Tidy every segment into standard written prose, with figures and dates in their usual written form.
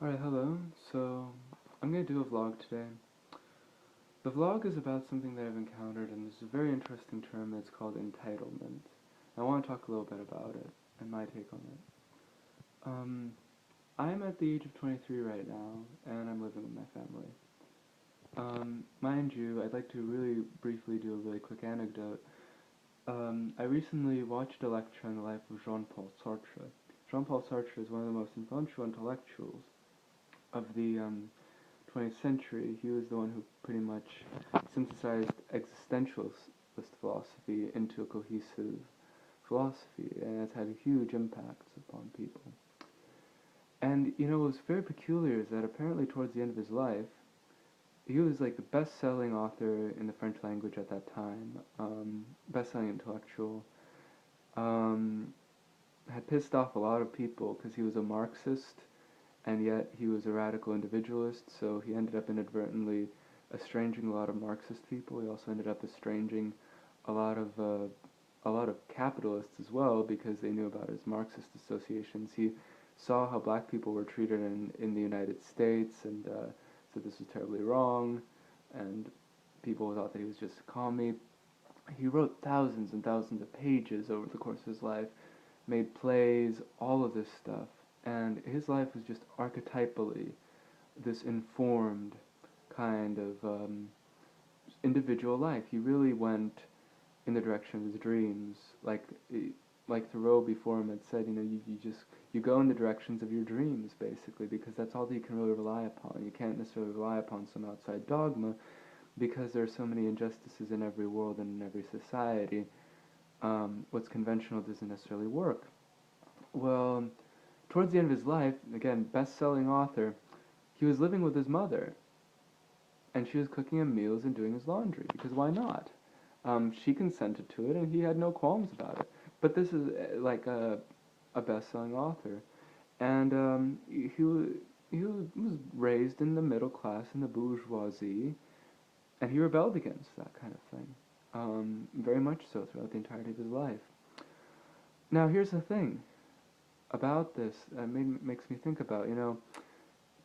Alright, hello. So, I'm gonna do a vlog today. The vlog is about something that I've encountered, and this is a very interesting term that's called entitlement. I want to talk a little bit about it and my take on it. Um, I'm at the age of 23 right now, and I'm living with my family. Mind you, I'd like to really briefly do a really quick anecdote. I recently watched a lecture on the life of Jean-Paul Sartre. Jean-Paul Sartre is one of the most influential intellectuals of the 20th century. He was the one who pretty much synthesized existentialist philosophy into a cohesive philosophy, and it's had huge impacts upon people. And what was very peculiar is that apparently towards the end of his life, he was like the best-selling author in the French language at that time, best-selling intellectual. Um, had pissed off a lot of people because he was a Marxist, and yet he was a radical individualist, so he ended up inadvertently estranging a lot of Marxist people. He also ended up estranging a lot of uh, a lot of capitalists as well because they knew about his Marxist associations. He saw how black people were treated in the United States and said this was terribly wrong, and people thought that he was just a commie. He wrote thousands and thousands of pages over the course of his life, made plays, all of this stuff, and his life was just archetypally this informed kind of individual life. He really went in the direction of his dreams, like Thoreau before him had said. You just you go in the directions of your dreams basically because that's all that you can really rely upon. You can't necessarily rely upon some outside dogma because there are so many injustices in every world and in every society. What's conventional doesn't necessarily work. Well, towards the end of his life, again, best-selling author, he was living with his mother, and she was cooking him meals and doing his laundry, because why not? She consented to it, and he had no qualms about it. But this is like a best-selling author, and he was raised in the middle class, in the bourgeoisie, and he rebelled against that kind of thing, very much so throughout the entirety of his life. Now, here's the thing about this that makes me think about,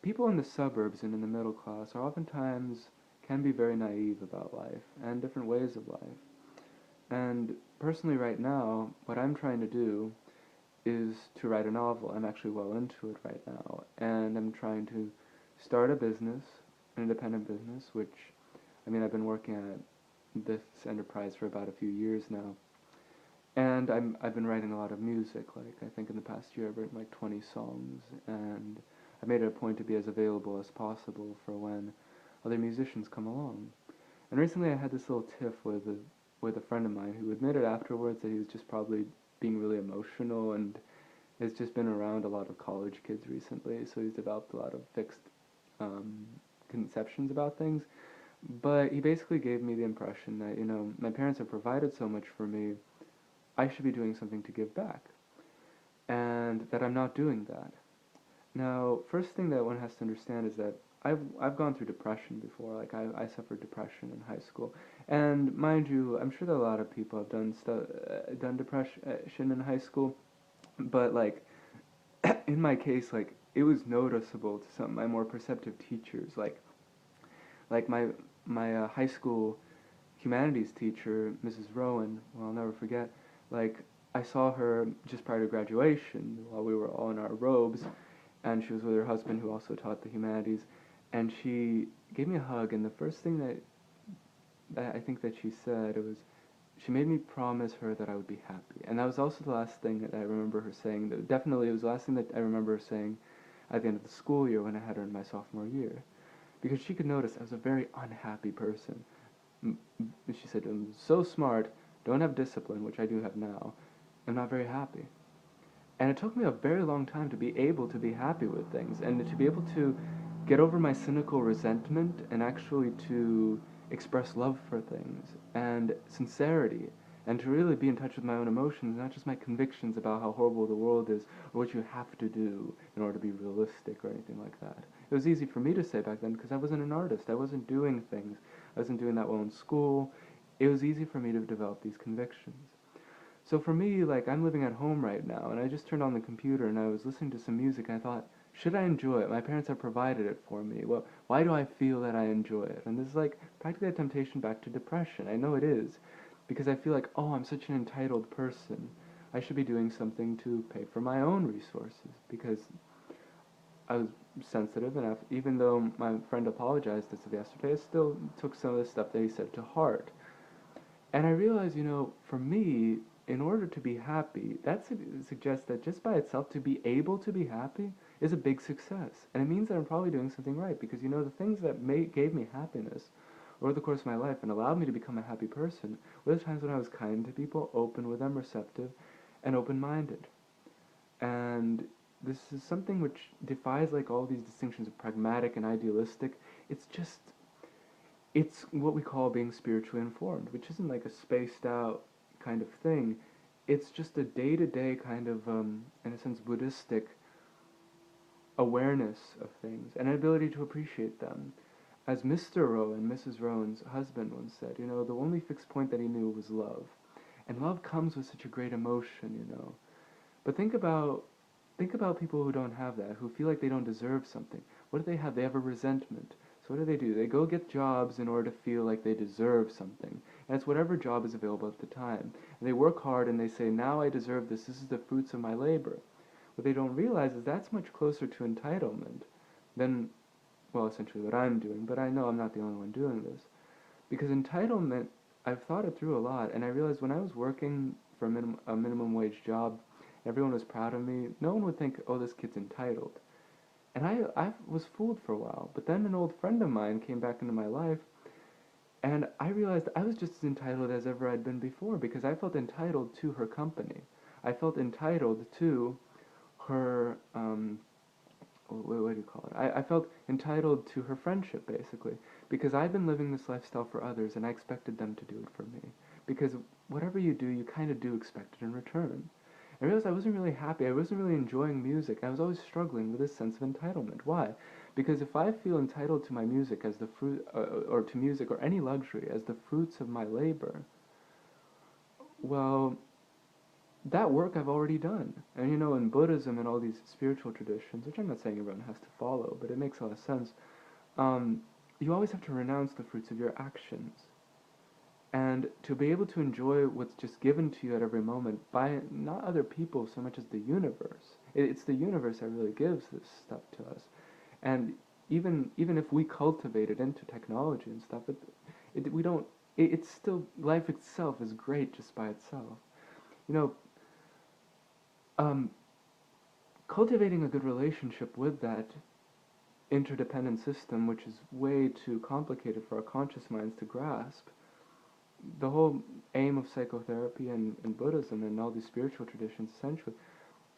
people in the suburbs and in the middle class are oftentimes can be very naive about life and different ways of life. And personally, right now, what I'm trying to do is to write a novel. I'm actually well into it right now, and I'm trying to start a business, an independent business, which, I mean, I've been working at this enterprise for about a few years now. And I've been writing a lot of music. Like I think in the past year I've written like 20 songs, and I made it a point to be as available as possible for when other musicians come along. And recently I had this little tiff with a friend of mine who admitted afterwards that he was just probably being really emotional and has just been around a lot of college kids recently, so he's developed a lot of fixed um, conceptions about things. But he basically gave me the impression that, my parents have provided so much for me, I should be doing something to give back, and that I'm not doing that. Now, first thing that one has to understand is that I've gone through depression before. Like I suffered depression in high school, and mind you, I'm sure that a lot of people have done depression in high school, but like in my case, like it was noticeable to some of my more perceptive teachers. Like my high school humanities teacher, Mrs. Rowan, well, I'll never forget, like, I saw her just prior to graduation while we were all in our robes, and she was with her husband who also taught the humanities, and she gave me a hug, and the first thing that I think that she said was, she made me promise her that I would be happy. And that was also the last thing that I remember her saying. That definitely, it was the last thing that I remember her saying at the end of the school year when I had her in my sophomore year. Because she could notice I was a very unhappy person. She said, I'm so smart, don't have discipline, which I do have now, I'm not very happy. And it took me a very long time to be able to be happy with things and to be able to get over my cynical resentment and actually to express love for things and sincerity and to really be in touch with my own emotions, not just my convictions about how horrible the world is or what you have to do in order to be realistic or anything like that. It was easy for me to say back then because I wasn't an artist. I wasn't doing things. I wasn't doing that well in school. It was easy for me to develop these convictions. So for me, like, I'm living at home right now, and I just turned on the computer and I was listening to some music, and I thought, should I enjoy it? My parents have provided it for me. Well, why do I feel that I enjoy it? And this is like practically a temptation back to depression. I know it is, because I feel like, oh, I'm such an entitled person. I should be doing something to pay for my own resources, because I was sensitive enough. Even though my friend apologized as of yesterday, I still took some of the stuff that he said to heart. And I realized, for me, in order to be happy, that suggests that just by itself, to be able to be happy is a big success. And it means that I'm probably doing something right, because, the things that gave me happiness over the course of my life and allowed me to become a happy person were the times when I was kind to people, open with them, receptive, and open-minded. And this is something which defies like all these distinctions of pragmatic and idealistic. It's what we call being spiritually informed, which isn't like a spaced out kind of thing. It's just a day-to-day kind of, in a sense, Buddhistic awareness of things and an ability to appreciate them. As Mr. Rowan, Mrs. Rowan's husband, once said, the only fixed point that he knew was love. And love comes with such a great emotion. But think about people who don't have that, who feel like they don't deserve something. What do? They have a resentment. So what do? They go get jobs in order to feel like they deserve something. And it's whatever job is available at the time. And they work hard and they say, now I deserve this. This is the fruits of my labor. What they don't realize is that's much closer to entitlement than, well, essentially what I'm doing. But I know I'm not the only one doing this. Because entitlement, I've thought it through a lot. And I realized when I was working for a minimum wage job, everyone was proud of me, no one would think, oh, this kid's entitled. And I was fooled for a while. But then an old friend of mine came back into my life, and I realized I was just as entitled as ever I'd been before, because I felt entitled to her company. I felt entitled to her, what do you call it? I felt entitled to her friendship, basically, because I've been living this lifestyle for others, and I expected them to do it for me. Because whatever you do, you kind of do expect it in return. I realized I wasn't really happy. I wasn't really enjoying music. I was always struggling with this sense of entitlement. Why? Because if I feel entitled to my music as the fruit, or to music or any luxury as the fruits of my labor, well, that work I've already done. And in Buddhism and all these spiritual traditions, which I'm not saying everyone has to follow, but it makes a lot of sense, you always have to renounce the fruits of your actions. And to be able to enjoy what's just given to you at every moment by not other people so much as the universe. It's the universe that really gives this stuff to us. And even if we cultivate it into technology and stuff, we don't. It's still, life itself is great just by itself. You know, cultivating a good relationship with that interdependent system, which is way too complicated for our conscious minds to grasp. The whole aim of psychotherapy and Buddhism and all these spiritual traditions, essentially,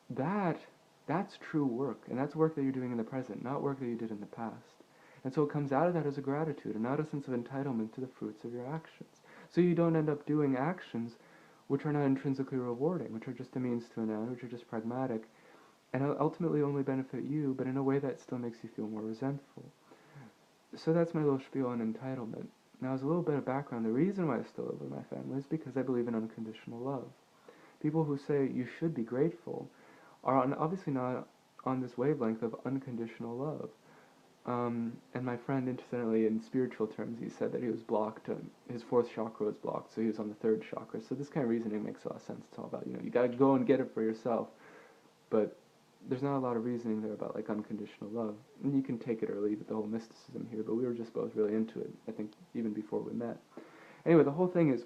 that's true work, and that's work that you're doing in the present, not work that you did in the past. And so it comes out of that as a gratitude, and not a sense of entitlement to the fruits of your actions. So you don't end up doing actions which are not intrinsically rewarding, which are just a means to an end, which are just pragmatic, and ultimately only benefit you, but in a way that still makes you feel more resentful. So that's my little spiel on entitlement. Now, as a little bit of background, the reason why I still live with my family is because I believe in unconditional love. People who say you should be grateful are obviously not on this wavelength of unconditional love. And my friend, incidentally, in spiritual terms, he said that he was blocked, his fourth chakra was blocked, so he was on the third chakra. So this kind of reasoning makes a lot of sense. It's all about, you gotta go and get it for yourself. But there's not a lot of reasoning there about, like, unconditional love. And you can take it or leave it, the whole mysticism here, but we were just both really into it, I think, even before we met. Anyway, the whole thing is,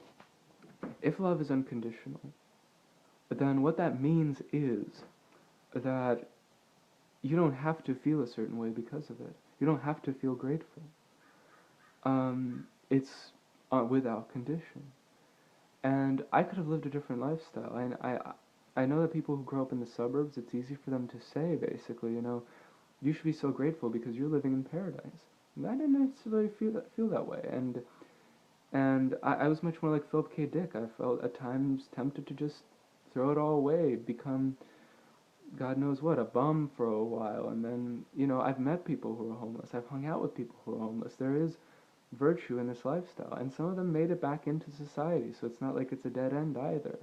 if love is unconditional, then what that means is that you don't have to feel a certain way because of it. You don't have to feel grateful. It's without condition. And I could have lived a different lifestyle. And I know that people who grow up in the suburbs, it's easy for them to say, basically, you should be so grateful because you're living in paradise. And I didn't necessarily feel that way. And I was much more like Philip K. Dick. I felt at times tempted to just throw it all away, become, God knows what, a bum for a while. And then, I've met people who are homeless. I've hung out with people who are homeless. There is virtue in this lifestyle. And some of them made it back into society, so it's not like it's a dead end either.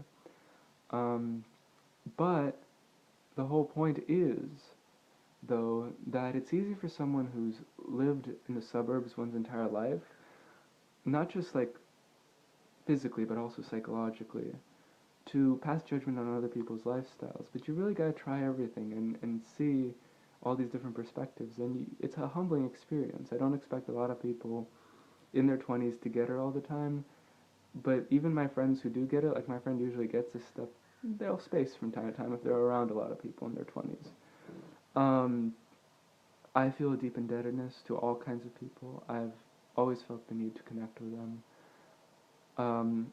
But the whole point is though, that it's easy for someone who's lived in the suburbs one's entire life, not just like physically but also psychologically, to pass judgment on other people's lifestyles. But you really gotta try everything and see all these different perspectives, and it's a humbling experience. I don't expect a lot of people in their 20s to get it all the time, but even my friends who do get it, like my friend usually gets this stuff, they'll space from time to time if they're around a lot of people in their 20s. Um, I feel a deep indebtedness to all kinds of people. I've always felt the need to connect with them. And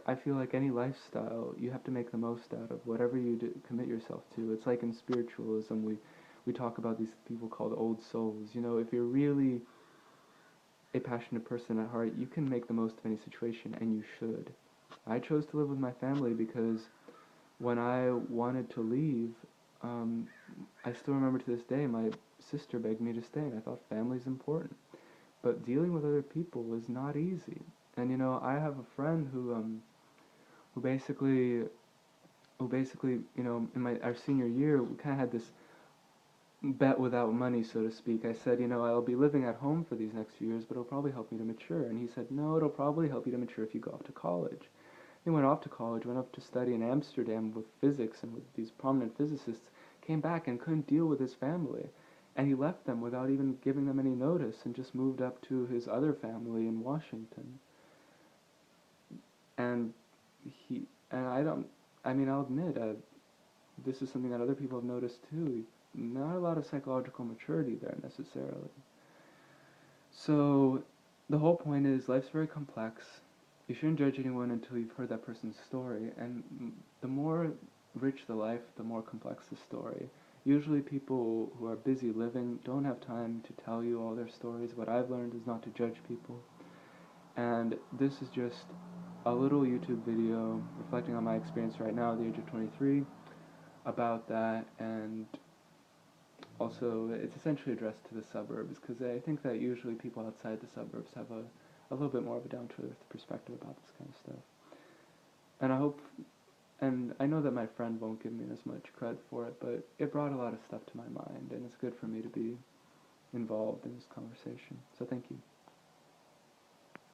I feel like any lifestyle, you have to make the most out of whatever you commit yourself to. It's like in spiritualism, we talk about these people called old souls. If you're really a passionate person at heart, you can make the most of any situation, and you should. I chose to live with my family because when I wanted to leave, um, I still remember to this day my sister begged me to stay, and I thought family's important. But dealing with other people is not easy. And I have a friend who basically in my our senior year we kind of had this bet without money, so to speak. I said, I'll be living at home for these next few years, but it'll probably help me to mature. And he said, no, it'll probably help you to mature if you go off to college. He went off to college, went off to study in Amsterdam with physics and with these prominent physicists, came back and couldn't deal with his family. And he left them without even giving them any notice and just moved up to his other family in Washington. And I don't, I mean, I'll admit, this is something that other people have noticed too. Not a lot of psychological maturity there necessarily. So, the whole point is life's very complex. You shouldn't judge anyone until you've heard that person's story, and the more rich the life, the more complex the story. Usually people who are busy living don't have time to tell you all their stories. What I've learned is not to judge people. And this is just a little YouTube video reflecting on my experience right now at the age of 23 about that, and also it's essentially addressed to the suburbs, because I think that usually people outside the suburbs have a little bit more of a down-to-earth perspective about this kind of stuff. And I know that my friend won't give me as much credit for it, but it brought a lot of stuff to my mind, and it's good for me to be involved in this conversation. So thank you.